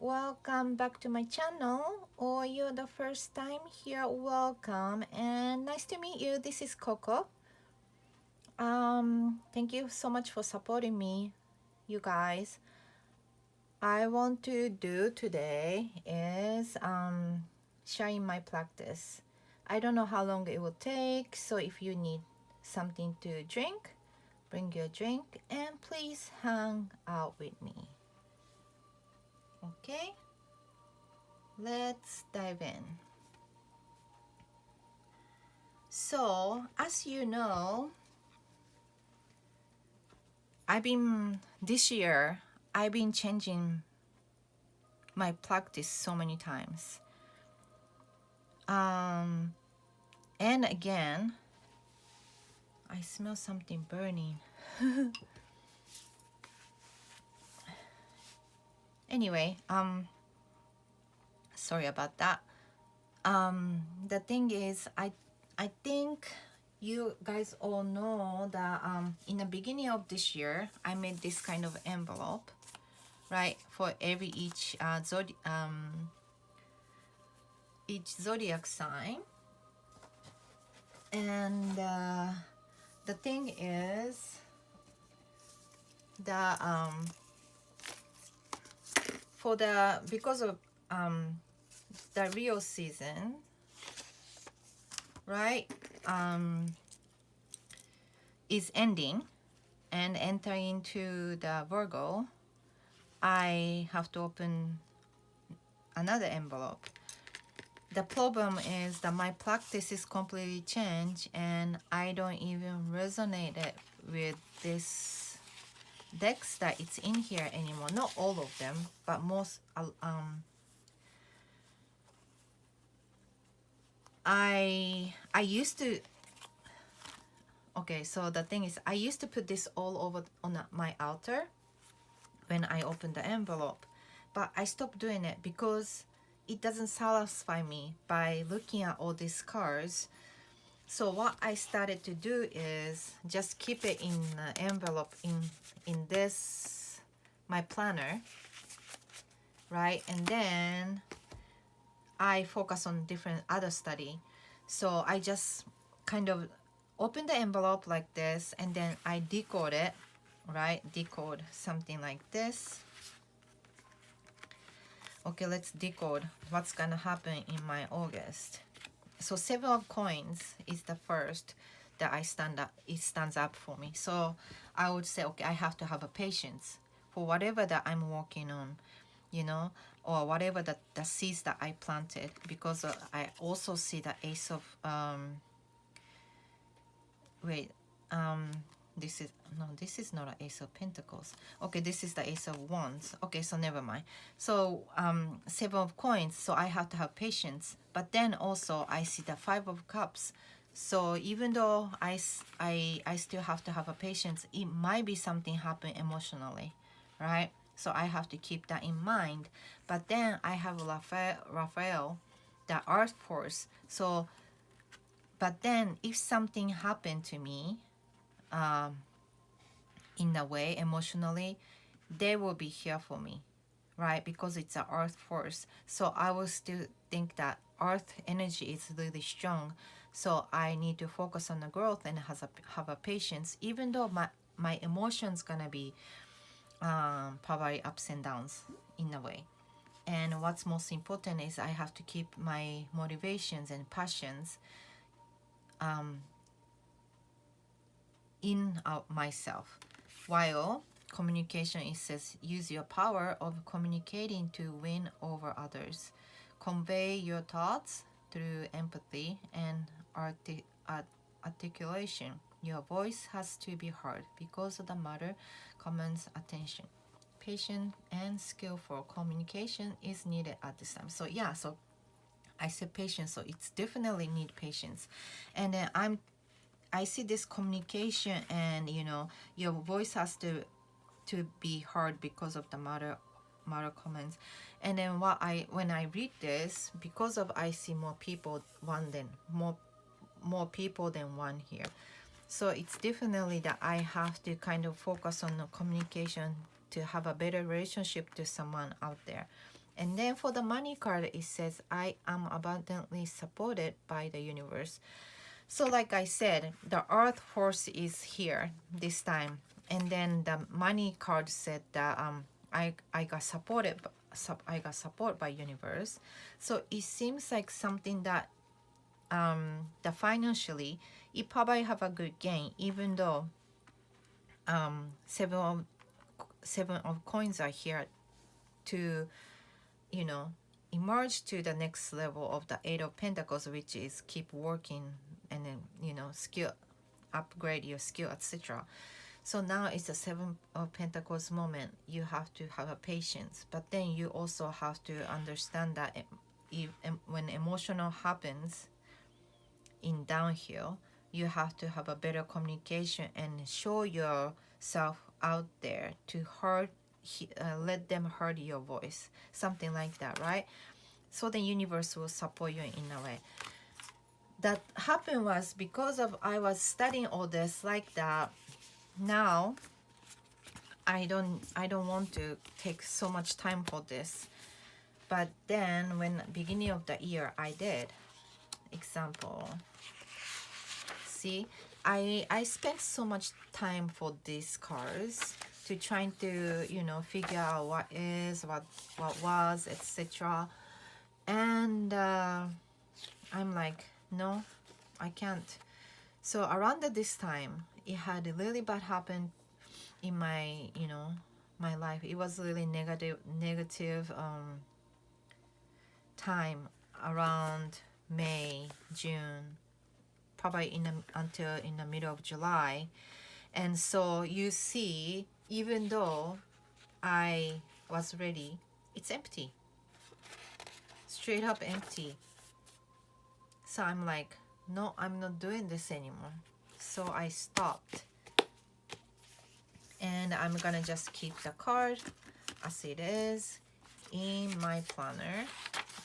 welcome back to my channel, or you're the first time here, welcome and nice to meet you. This is Coco. Thank you so much for supporting me, you guys. I want to do today is sharing my practice. I don't know how long it will take, so if you need something to drink, bring your drink and please hang out with me. Okay, let's dive in. So, as you know, this year, I've been changing my practice so many times. And again, I smell something burning. Anyway, sorry about that. The thing is, I think you guys all know that in the beginning of this year, I made this kind of envelope, right, for each zodiac sign. And the thing is that because of the Rio season, right, is ending and entering into the Virgo, I have to open another envelope. The problem is that my practice is completely changed and I don't even resonate it with this decks that it's in here anymore. Not all of them, but most. I used to. Okay, so the thing is, I used to put this all over on my altar when I opened the envelope, but I stopped doing it because it doesn't satisfy me by looking at all these cards. So what I started to do is just keep it in the envelope in this my planner, right? And then I focus on different other study. So I just kind of open the envelope like this and then I decode it, right? Decode something like this. Okay, let's decode what's gonna happen in my August. So 7 of coins is the first that it stands up for me. So I would say, okay, I have to have a patience for whatever that I'm working on, you know, or whatever the seeds that I planted, because I also see the ace of this is not an ace of pentacles. Okay, this is the ace of wands. Okay, so never mind. So 7 of coins, so I have to have patience. But then also I see the 5 of cups. So even though I still have to have a patience, it might be something happen emotionally, right? So I have to keep that in mind. But then I have Raphael, the earth force. So but then if something happened to me, in a way emotionally, they will be here for me, right? Because it's an earth force. So I will still think that earth energy is really strong. So I need to focus on the growth and have a patience, even though my emotions gonna be probably ups and downs in a way. And what's most important is I have to keep my motivations and passions in myself. While communication, it says, use your power of communicating to win over others. Convey your thoughts through empathy and articulation. Your voice has to be heard because the matter commands attention. Patience and skillful communication is needed at this time. So yeah, so I said patience, so it's definitely need patience. And then I see this communication, and you know, your voice has to be heard because of the matter comments. And then when I read this, because of I see more people more people than one here. So it's definitely that I have to kind of focus on the communication to have a better relationship to someone out there. And then for the money card, it says, I am abundantly supported by the universe. So like I said, the earth force is here this time. And then the money card said that I got supported, I got support by universe. So it seems like something that the financially, it probably have a good gain, even though seven of coins are here to, you know, emerge to the next level of the Eight of Pentacles, which is keep working and then, you know, skill, upgrade your skill, etc. So now it's the Seven of Pentacles moment. You have to have a patience, but then you also have to understand that if, when emotional happens in downhill, you have to have a better communication and show yourself out there to hurt, let them heard your voice, something like that, right? So the universe will support you in a way. That happened was because of I was studying all this like that. Now I don't want to take so much time for this. But then when beginning of the year I did. Example. See, I spent so much time for these cards to trying to, you know, figure out what is, what was, etc. And I'm like, no, I can't. So around this time, it had a really bad happen in my, you know, my life. It was really negative time around May, June, probably until in the middle of July. And so you see, even though I was ready, it's empty, straight up empty. So I'm like, no, I'm not doing this anymore. So I stopped, and I'm gonna just keep the card as it is in my planner,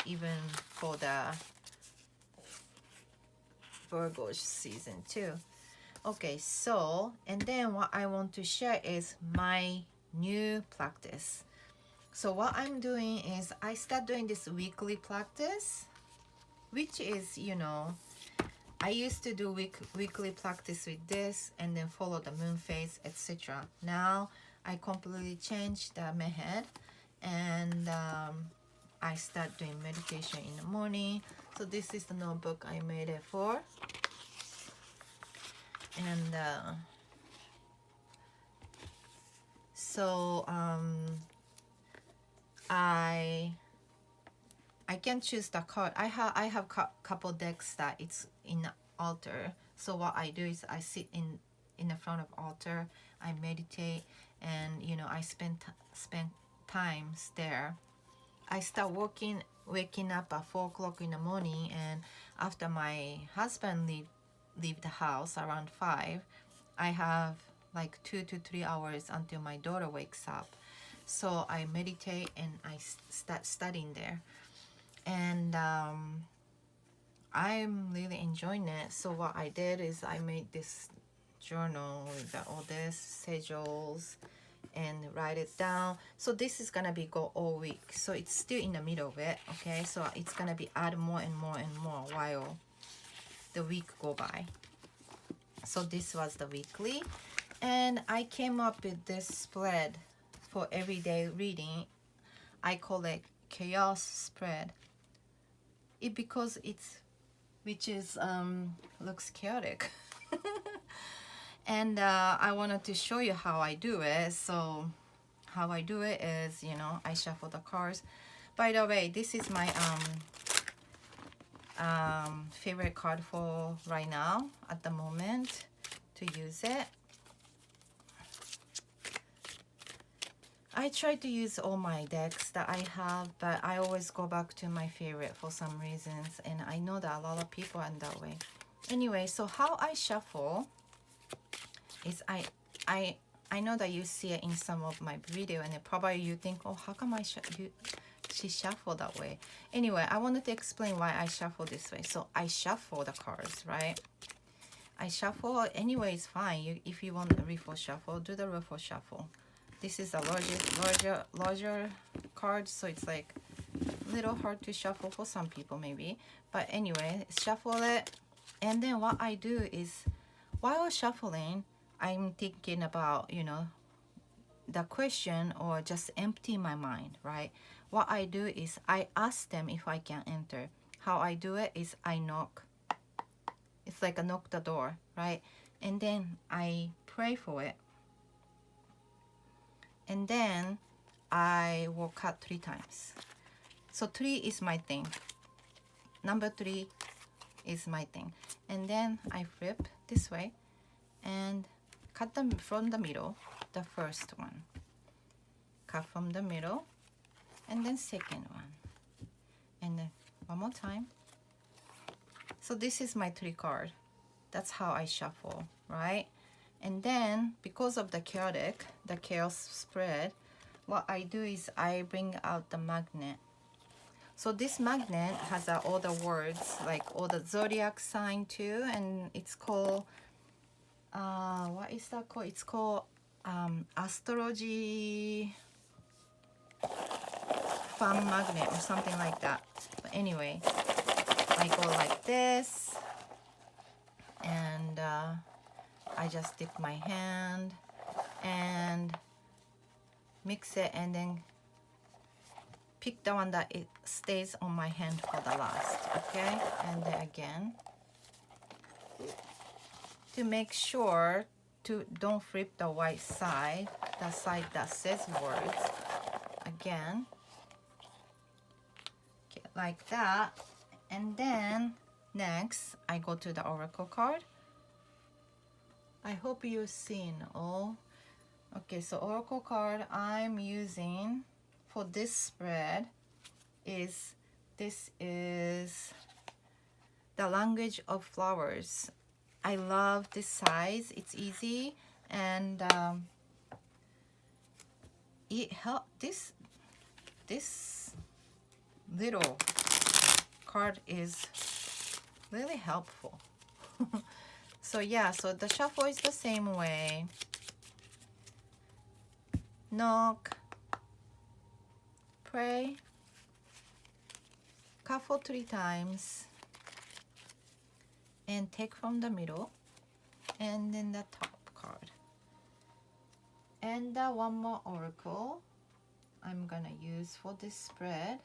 even for the Virgo season 2. Okay, so, and then what I want to share is my new practice. So what I'm doing is I start doing this weekly practice, which is, you know, I used to do weekly practice with this and then follow the moon phase, etc. Now I completely changed the method, and I start doing meditation in the morning. So this is the notebook I made it for. And so I can choose the card. I have couple decks that it's in the altar. So what I do is I sit in the front of altar. I meditate, and you know, I spend times there. I start waking up at 4 o'clock in the morning, and after my husband leave the house around 5, I have like 2 to 3 hours until my daughter wakes up. So I meditate and I start studying there, and I'm really enjoying it. So what I did is I made this journal with all this sigils and write it down. So this is gonna be go all week, so it's still in the middle of it. Okay, so it's gonna be add more and more and more while the week go by. So this was the weekly, and I came up with this spread for everyday reading. I call it chaos spread. It because it's, which is looks chaotic. And I wanted to show you how I do it. So how I do it is, you know, I shuffle the cards. By the way, this is my favorite card for right now at the moment to use it. I try to use all my decks that I have, but I always go back to my favorite for some reasons, and I know that a lot of people are that way. Anyway, so how I shuffle is I know that you see it in some of my video, and then probably you think, oh, how come she shuffle that way? Anyway, I wanted to explain why I shuffle this way. So I shuffle the cards, right? I shuffle anyway, it's fine. If you want the riffle shuffle, do the riffle shuffle. This is a larger card, so it's like little hard to shuffle for some people maybe, but anyway, shuffle it. And then what I do is, while shuffling, I'm thinking about, you know, the question, or just empty my mind, right? What I do is I ask them if I can enter. How I do it is I knock. It's like a knock the door, right? And then I pray for it. And then I will cut 3 times. So 3 is my thing. Number 3 is my thing. And then I flip this way and cut them from the middle, the first one. Cut from the middle, and then second one. And then one more time. So this is my 3 card. That's how I shuffle, right? And then because of the chaotic, the chaos spread, what I do is I bring out the magnet. So this magnet has all the words, like all the zodiac sign too, and it's called, what is that called? It's called astrology fan magnet or something like that. But anyway, I go like this, and I just dip my hand and mix it, and then pick the one that it stays on my hand for the last, okay? And then again, to make sure to don't flip the white side, the side that says words. Again, okay, like that. And then next I go to the oracle card. I hope you've seen all. Okay, so oracle card I'm using for this spread is, this is the language of flowers. I love this size. It's easy, and it help this little card is really helpful. So yeah, so the shuffle is the same way. Knock, pray, shuffle 3 times, and take from the middle, and then the top card. And one more oracle I'm gonna use for this spread,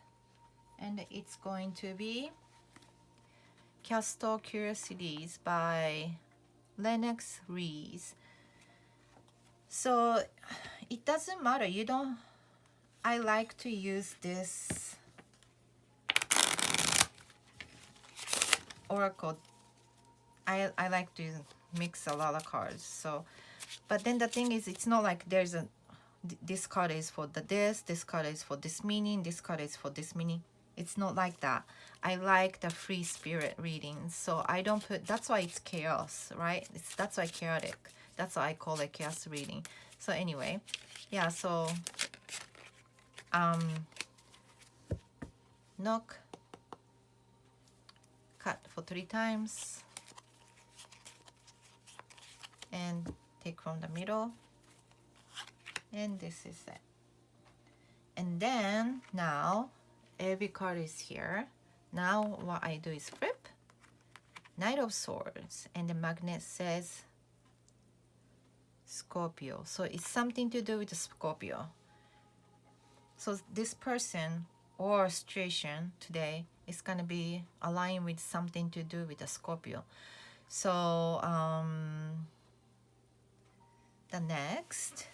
and it's going to be Castle Curiosities by Lennox Rees. So it doesn't matter, you don't, I like to use this oracle. I like to mix a lot of cards. So, but then the thing is, it's not like there's a, this card is for this card is for this meaning, this card is for this meaning. It's not like that. I like the free spirit readings, so I don't put, that's why it's chaos, right? That's why chaotic. That's why I call it chaos reading. So anyway, yeah, so knock, cut for 3 times, and take from the middle, and this is it. And then now every card is here. Now what I do is flip Knight of Swords, and the magnet says Scorpio. So it's something to do with the Scorpio. So this person or situation today is gonna be aligned with something to do with the Scorpio. So the next,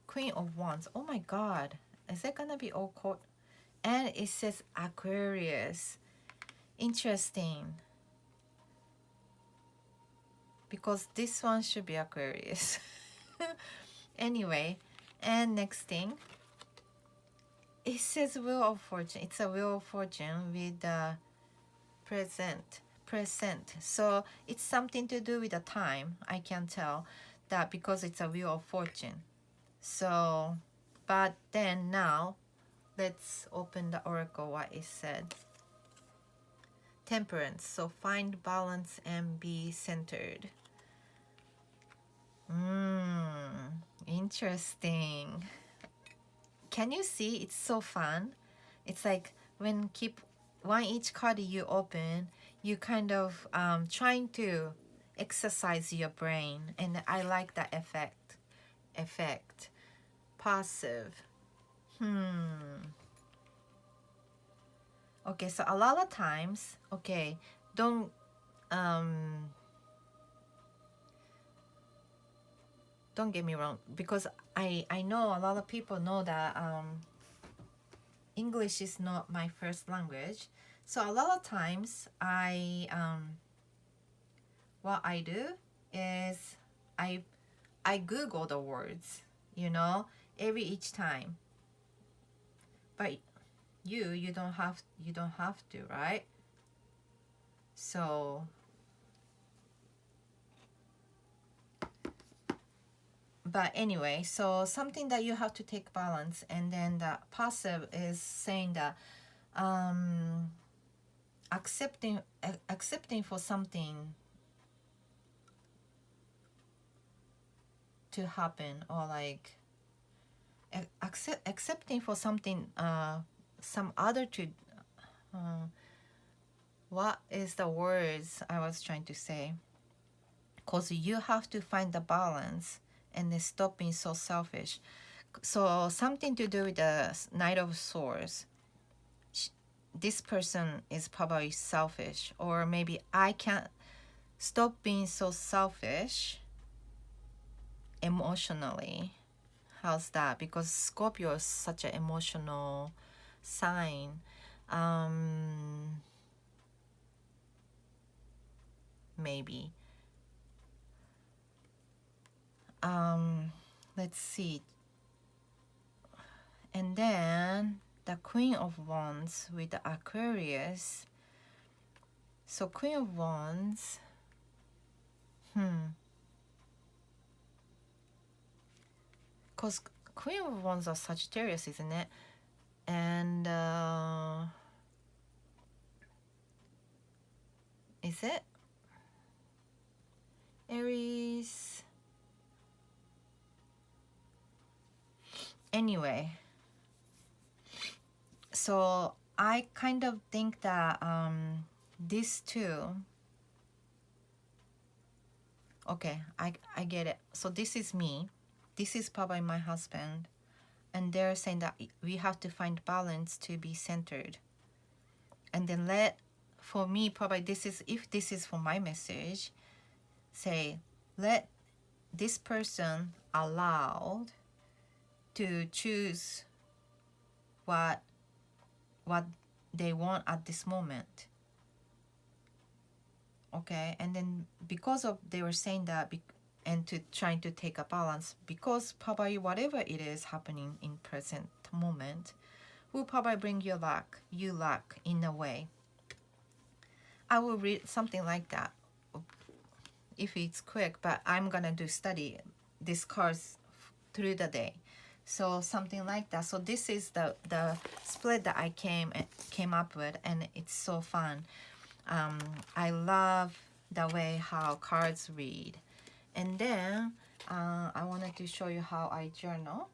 Queen of Wands. Oh my God, is it gonna be all court? And it says Aquarius. Interesting, because this one should be Aquarius. Anyway, and next thing, it says Wheel of Fortune. It's a Wheel of Fortune with the present. So it's something to do with the time. I can tell that because it's a Wheel of Fortune. So, but then now, let's open the oracle, what it said. Temperance. So find balance and be centered. Interesting. can you see? It's so fun. It's like when keep one each card you open, you kind of trying to exercise your brain, and I like that effect. Passive. Okay, so a lot of times, okay, don't don't get me wrong, because I know a lot of people know that English is not my first language. So a lot of times what I do is I Google the words, you know, every each time. But you don't have to, right? So but anyway, so something that you have to take balance, and then the passive is saying that accepting for something to happen, or like accepting for something some other to what is the words I was trying to say, because you have to find the balance and then stop being so selfish. So something to do with the Knight of Swords. This person is probably selfish, or maybe I can't stop being so selfish emotionally. How's that? Because Scorpio is such an emotional sign. Maybe. Let's see. And then the Queen of Wands with the Aquarius. So Queen of Wands, because Queen of Wands are Sagittarius, isn't it? And is it Aries? Anyway, so I kind of think that these two, okay, I get it. So this is me, this is probably my husband, and they're saying that we have to find balance to be centered. And then for me, probably this is, if this is for my message, say, let this person allowed to choose what they want at this moment. Okay, and then because of they were saying that and to trying to take a balance, because probably whatever it is happening in present moment will probably bring you luck in a way. I will read something like that if it's quick, but I'm gonna do study this cards through the day, so something like that. So this is the split that I came up with, and it's so fun. I love the way how cards read. And then I wanted to show you how I journal,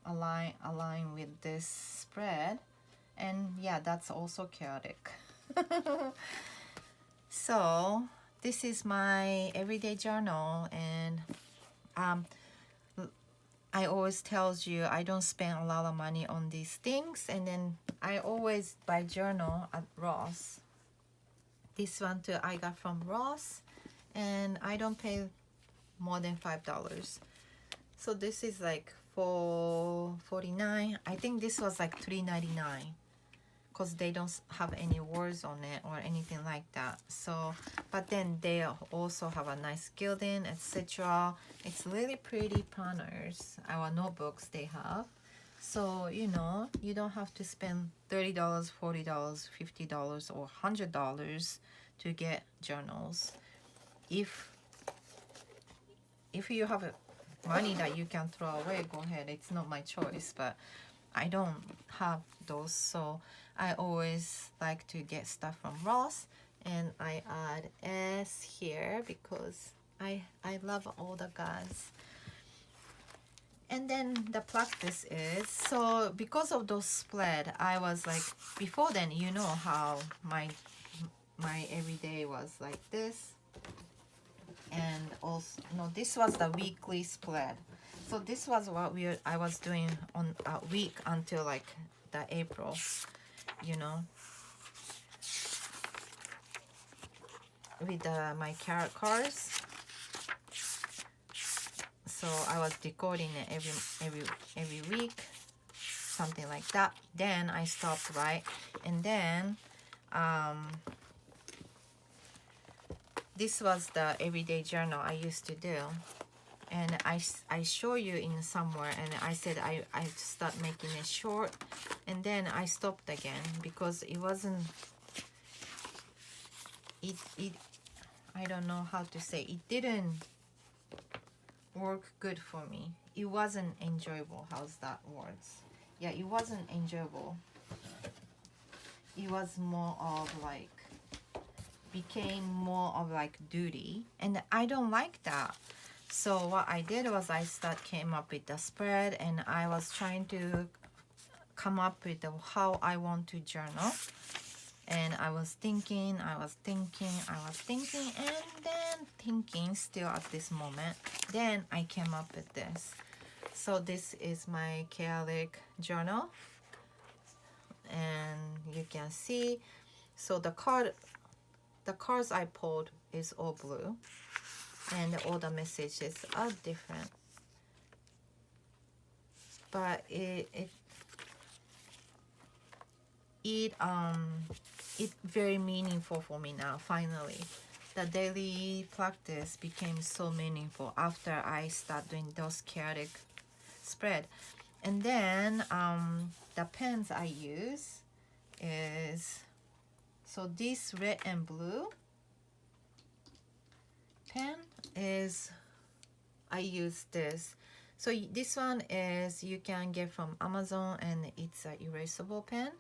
align with this spread. And yeah, that's also chaotic. So this is my everyday journal, and I always tells you I don't spend a lot of money on these things. And then I always buy journal at Ross. This one too I got from Ross, and I don't pay more than $5. So this is like $4.49. I think this was like $3.99, because they don't have any words on it or anything like that. So but then they also have a nice gilding, etc. It's really pretty planners, our notebooks they have. So you know, you don't have to spend $30, $40, $50 or $100 to get journals. If you have money that you can throw away, go ahead, it's not my choice, but I don't have those. So I always like to get stuff from Ross, and I add S here because I love all the guys. And then the practice is, so because of those spread, I was like, before then, you know how my everyday was like this. And also, no, this was the weekly spread. So this was what I was doing on a week until like the April, you know, with my carrot cards. So I was decoding it every week, something like that. Then I stopped, right? And then this was the everyday journal I used to do, and I show you in somewhere, and I said I start making it short, and then I stopped again because it wasn't it I don't know how to say, it didn't work good for me. It wasn't enjoyable. How's that words? Yeah, it wasn't enjoyable. It was more of like, became more of like duty, and I don't like that. So what I did was I came up with the spread, and I was trying to come up with how I want to journal. And I was thinking, and then thinking still at this moment. Then I came up with this. So this is my chaotic journal. And you can see, so the cards I pulled is all blue. And all the messages are different. But it's very meaningful for me now. Finally, the daily practice became so meaningful after I start doing those chaotic spread. And then the pens I use is, so this red and blue pen is, I use this. So this one is, you can get from Amazon, and it's an erasable pen.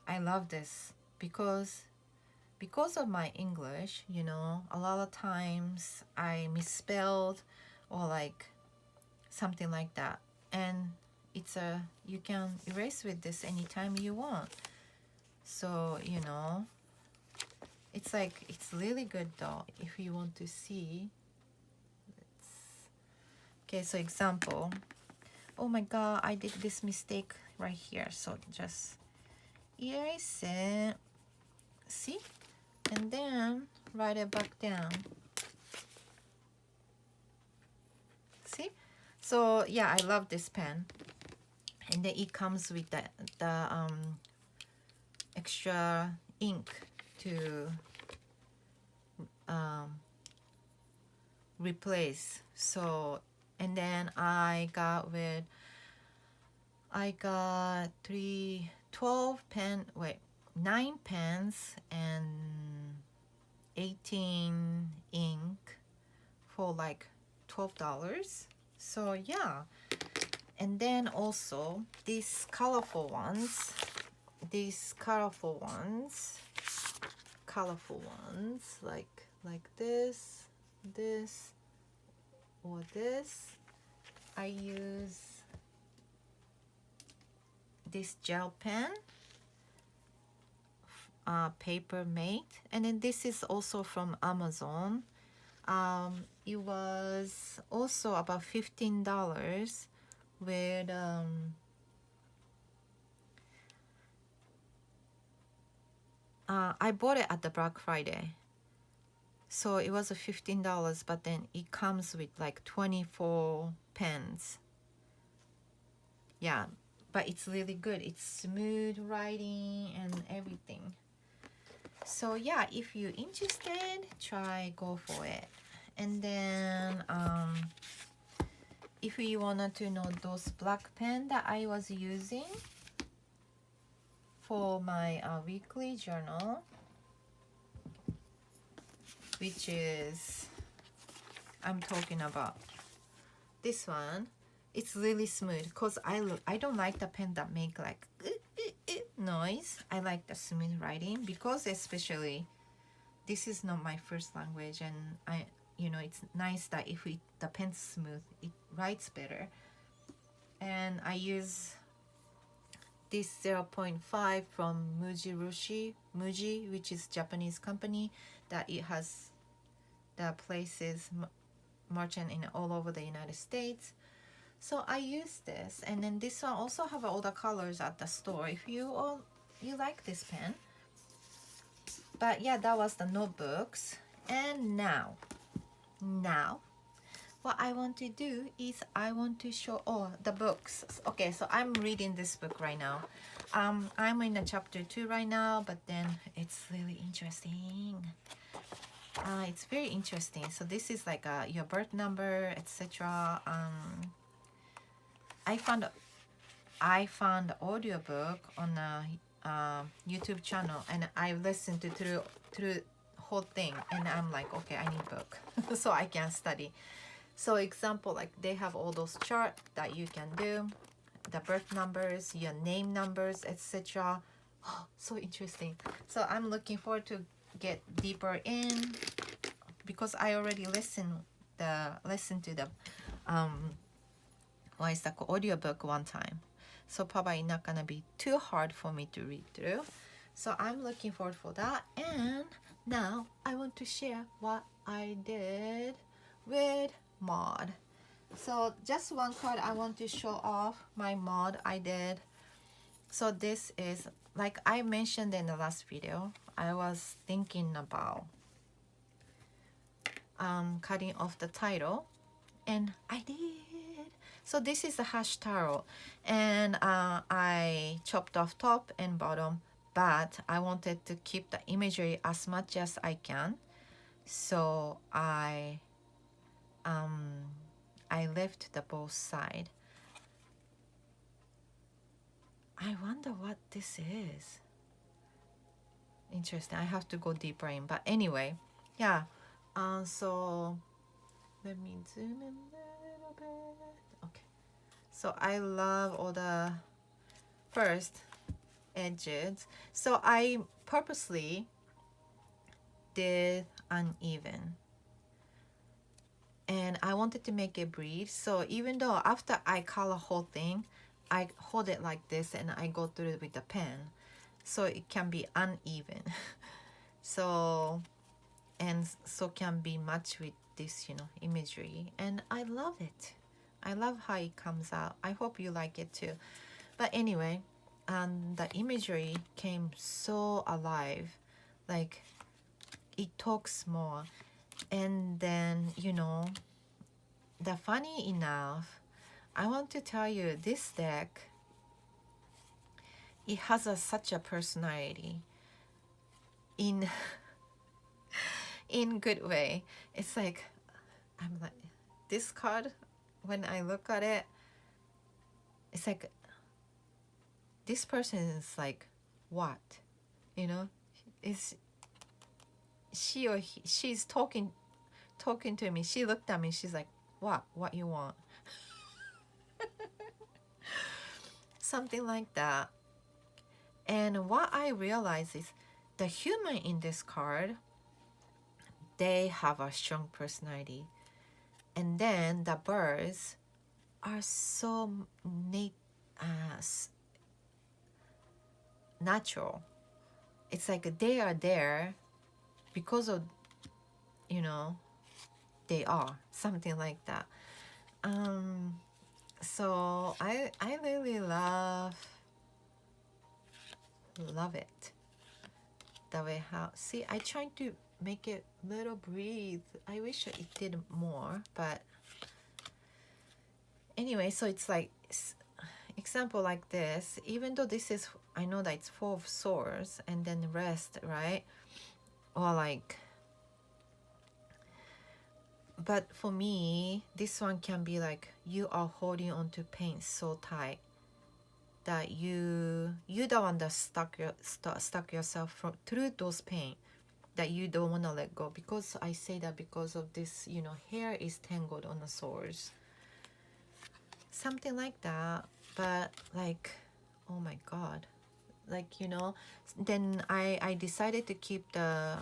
I love this because of my English, you know, a lot of times I misspelled or like something like that. And you can erase with this anytime you want. So, you know, it's like, it's really good though, if you want to see. Okay, so example. Oh my god, I did this mistake right here. So just erase it. See? And then write it back down. See? So yeah, I love this pen. And then it comes with the extra ink to replace. So, and then I got 9 pens and 18 ink for like $12. So yeah. And then also these colorful ones, like this, or this. I use this gel pen, Paper Mate, and then this is also from Amazon. It was also about $15 with I bought it at the Black Friday, so it was a $15, but then it comes with like 24 pens. Yeah, but it's really good. It's smooth writing and everything. So yeah, if you're interested, go for it. And then if you wanted to know those black pen that I was using for my weekly journal, which is, I'm talking about this one. It's really smooth because I don't like the pen that make like noise. I like the smooth writing because especially this is not my first language, and it's nice that if the pen's smooth, it writes better. and I use this 0.5 from Muji, which is Japanese company that it has the places merchant in all over the United States. So I use this, and then this one also have all the colors at the store if you like this pen. But yeah, that was the notebooks. And now what I want to do is I want to show the books. Okay, so I'm reading this book right now. I'm in a chapter 2 right now, but then it's really interesting. It's very interesting. So this is like your birth number, etc. I found the audiobook on a YouTube channel, and I listened to through whole thing, and I'm like, okay, I need book so I can study. So example, like they have all those charts that you can do, the birth numbers, your name numbers, etc. Oh, so interesting. So I'm looking forward to get deeper in, because I already listened to the what is that called, audiobook one time. So probably not gonna be too hard for me to read through. So I'm looking forward for that. And now I want to share what I did with mod. So just one card I want to show off my mod I did. So this is, like I mentioned in the last video, I was thinking about cutting off the title, and I did. So this is the hash tarot, and I chopped off top and bottom, but I wanted to keep the imagery as much as I can. So I left the both side. I wonder what this is. Interesting. I have to go deeper in, but anyway, yeah. So let me zoom in a little bit. Okay. So I love all the first edges. So I purposely did uneven, and I wanted to make it breathe. So even though after I color whole thing, I hold it like this and I go through it with the pen, so it can be uneven. So can be matched with this, imagery, and I love it. I love how it comes out. I hope you like it too. But anyway, the imagery came so alive, like it talks more. And then, the funny enough, I want to tell you, this deck, it has such a personality in in good way. It's like, I'm like, this card, when I look at it, it's like, this person is like, what? Is she or he, she's talking to me. She looked at me, she's like, what you want? Something like that. And what I realize is the human in this card, they have a strong personality, and then the birds are so natural. It's like they are there because of, they are something like that. So I really love it, the way how, see, I tried to make it little breathe. I wish it did more, but anyway. So it's like, example like this, even though this is, I know that it's 4 of swords and then the rest, right? Or like, but for me, this one can be like, you are holding on to pain so tight that you don't want to stuck yourself through those pain, that you don't want to let go. Because I say that because of this, hair is tangled on the swords, something like that. But like, oh my god, like, then I decided to keep the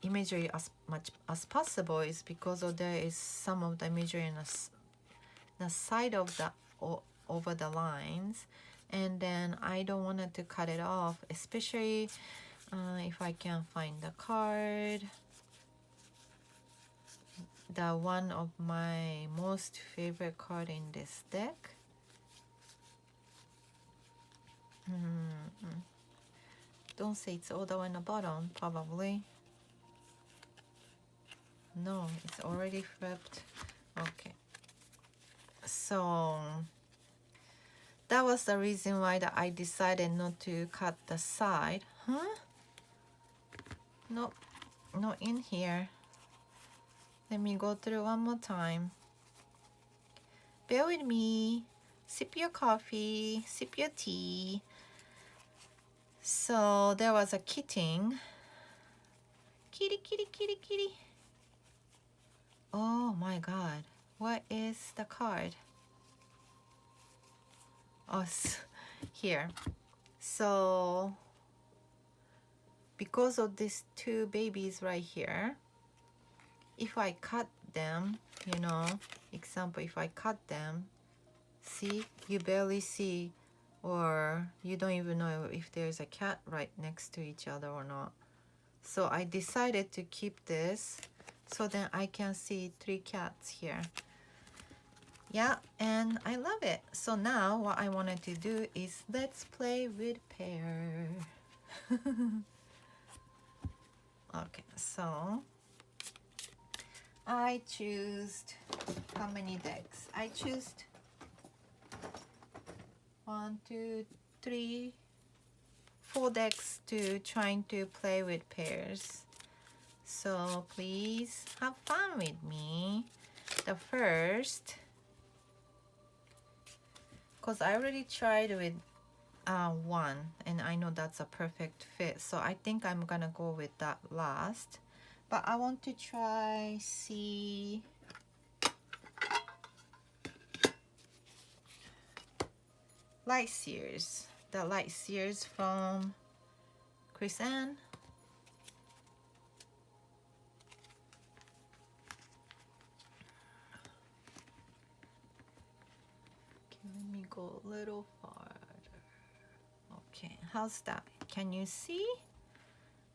imagery as much as possible, is because of there is some of the imagery in the side of the over the lines, and then I don't want it to cut it off, especially if I can find the card. The one of my most favorite card in this deck. Don't say it's all the way in the bottom, probably. No, it's already flipped. Okay. So that was the reason why that I decided not to cut the side. Huh? Nope, not in here. Let me go through one more time. Bear with me. Sip your coffee, sip your tea. So there was a kitten. Kitty, kitty, kitty, kitty. Oh my god. What is the card? Oh, here. So because of these two babies right here, if I cut them, you know, example, if I cut them, see, you barely see, or you don't even know if there's a cat right next to each other or not. So I decided to keep this so then I can see 3 cats here. Yeah, and I love it. So now what I wanted to do is let's play with pair. Okay, so I choose how many decks? I choose 1, 2, 3, 4 decks to trying to play with pairs. So please have fun with me. The first, because I already tried with one and I know that's a perfect fit, so I think I'm gonna go with that last. But I want to try see Light Sears, the Light Sears from Chris-Anne. Okay, let me go a little farther. Okay, how's that? Can you see?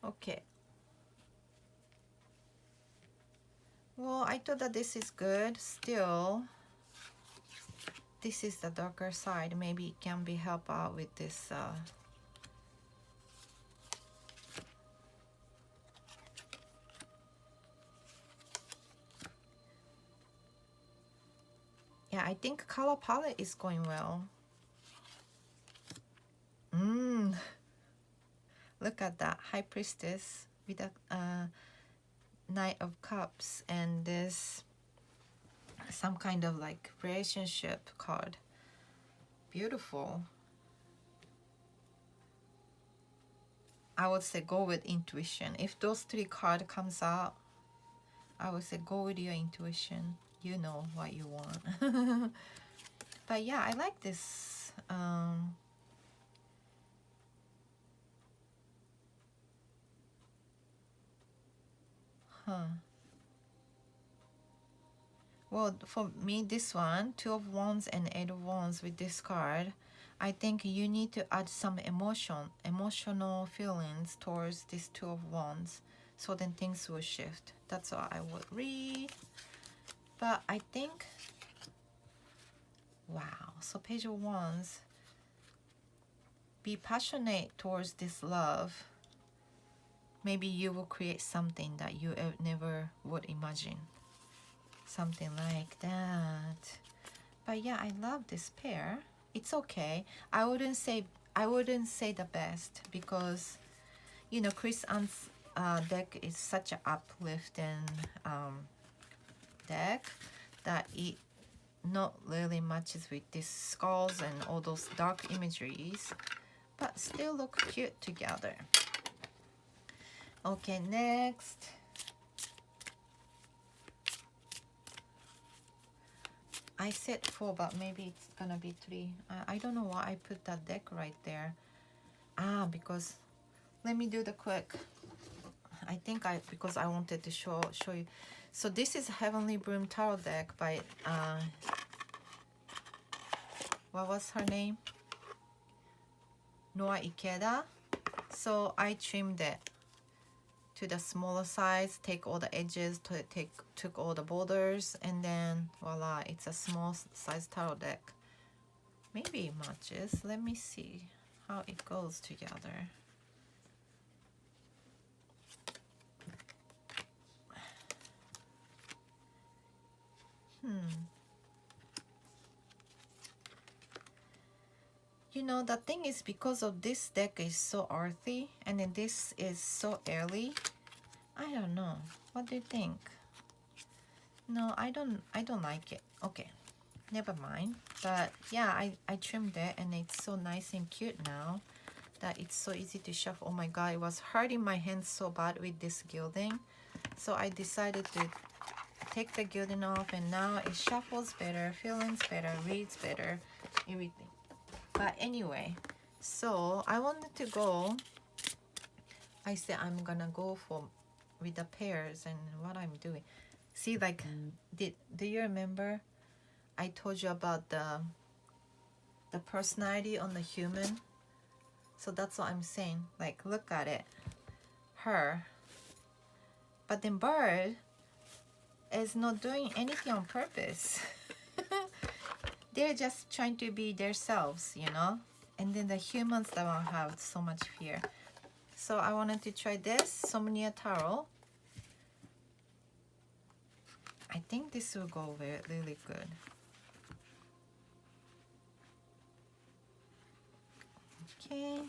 Okay. Well, I thought that this is good. Still, this is the darker side. Maybe it can be help out with this. Yeah, I think color palette is going well. Look at that. High Priestess with a Knight of Cups and this some kind of like relationship card. Beautiful. I would say go with intuition. If those 3 cards comes out, I would say go with your intuition. You know what you want. But yeah, I like this. Well, for me, this one, 2 of Wands and 8 of Wands with this card, I think you need to add some emotional feelings towards this 2 of Wands, so then things will shift. That's what I would read. But I think, wow, so Page of Wands, be passionate towards this love. Maybe you will create something that you never would imagine. Something like that. But yeah, I love this pair. It's okay. I wouldn't say the best, because you know Chris-Anne's deck is such an uplifting deck that it not really matches with these skulls and all those dark imageries, but still look cute together. Okay, next. I said 4, but maybe it's gonna be 3. I don't know why I put that deck right there. Because let me do the quick. I think because I wanted to show you. So this is Heavenly Bloom Tarot deck by what was her name? Noa Ikeda. So I trimmed it to the smaller size, take all the edges, took all the borders, and then voila, it's a small size tarot deck. Maybe it matches. Let me see how it goes together. You know, the thing is, because of this deck is so earthy and then this is so airy, I don't know. What do you think? No, I don't like it. Okay, never mind. But yeah, I trimmed it and it's so nice and cute now that it's so easy to shuffle. Oh my god, it was hurting my hands so bad with this gilding. So I decided to take the gilding off, and now it shuffles better, feelings better, reads better, everything. But anyway, so I wanted to go. I said I'm gonna go for with the pairs, and what I'm doing. See, like, do you remember I told you about the personality on the human? So that's what I'm saying. Like, look at it, her. But then bird is not doing anything on purpose. They're just trying to be themselves, you know? And then the humans that don't have so much fear. So I wanted to try this Somnia Tarot. I think this will go really good. Okay.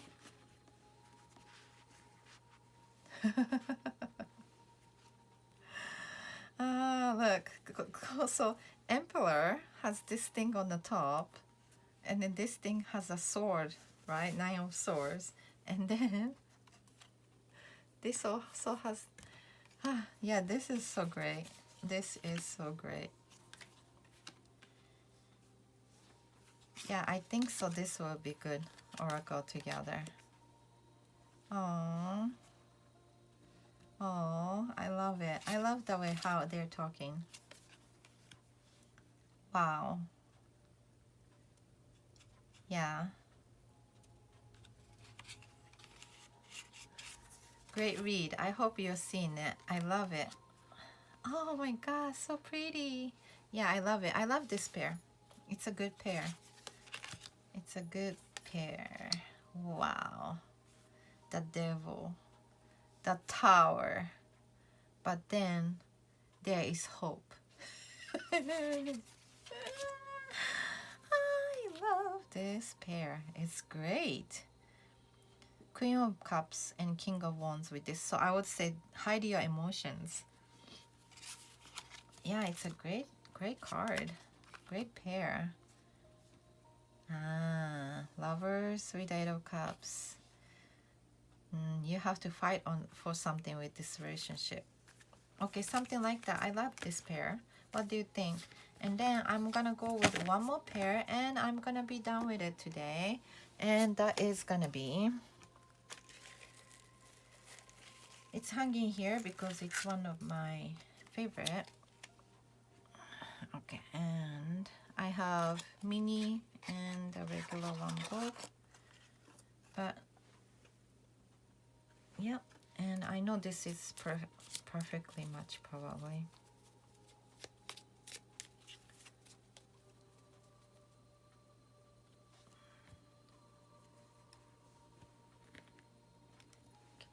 Look. So Emperor has this thing on the top, and then this thing has a sword, right? 9 of Swords. And then this also has, yeah, this is so great. This is so great. Yeah, I think so. This will be good oracle together. Oh, I love it. I love the way how they're talking. Wow. Yeah. Great read. I hope you're seeing it. I love it. Oh my god, so pretty. Yeah, I love it. I love this pair. It's a good pair. It's a good pair. Wow. The Devil. The Tower. But then there is hope. I love this pair. It's great. Queen of Cups and King of Wands with this. So I would say hide your emotions. Yeah, it's a great card. Great pair. Lovers with 8 of Cups. You have to fight for something with this relationship. Okay, something like that. I love this pair. What do you think? And then I'm gonna go with one more pair, and I'm gonna be done with it today. And that is gonna be, it's hanging here because it's one of my favorite. Okay, and I have mini and the regular one both. But yep, and I know this is perfectly matched probably.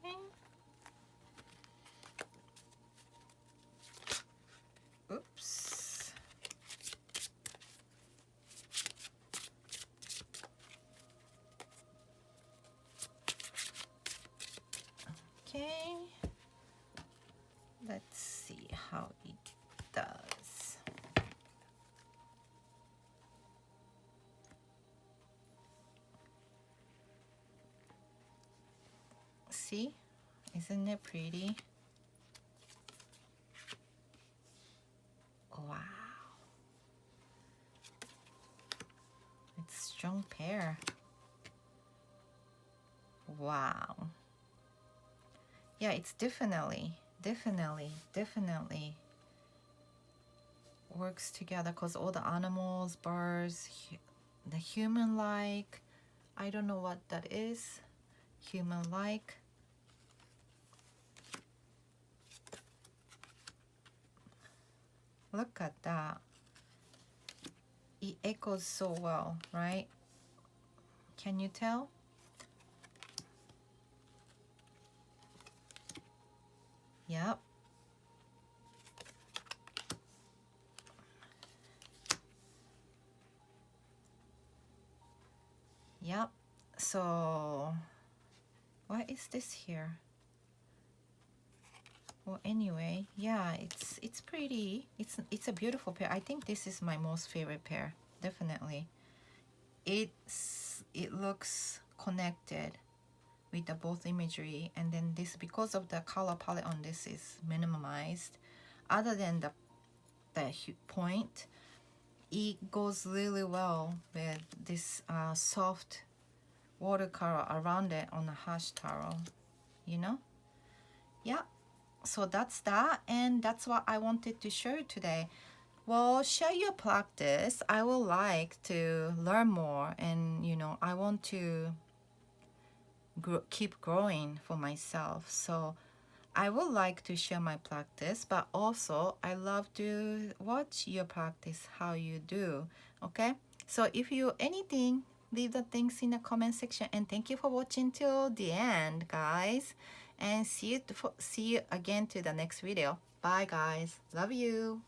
Okay. Oops. Okay. Let's see how it does. See? Isn't it pretty? Wow. It's strong pair. Wow. Yeah, it's definitely works together because all the animals, birds, the human-like. I don't know what that is. Human-like. Look at that. It echoes so well, right? Can you tell? Yep. Yep. So what is this here? Well, anyway, yeah, it's pretty. It's a beautiful pair. I think this is my most favorite pair, definitely. It looks connected with the both imagery, and then this, because of the color palette on this is minimized. Other than the point, it goes really well with this soft watercolor around it on a Hash Taro, you know? Yeah. So that's that, and that's what I wanted to show you today. Well, share your practice. I would like to learn more, and you know, I want to keep growing for myself. So I would like to share my practice, but also I love to watch your practice, how you do. Okay, so if you anything, leave the things in the comment section, and thank you for watching till the end, guys, and see you again to the next video. Bye guys, love you.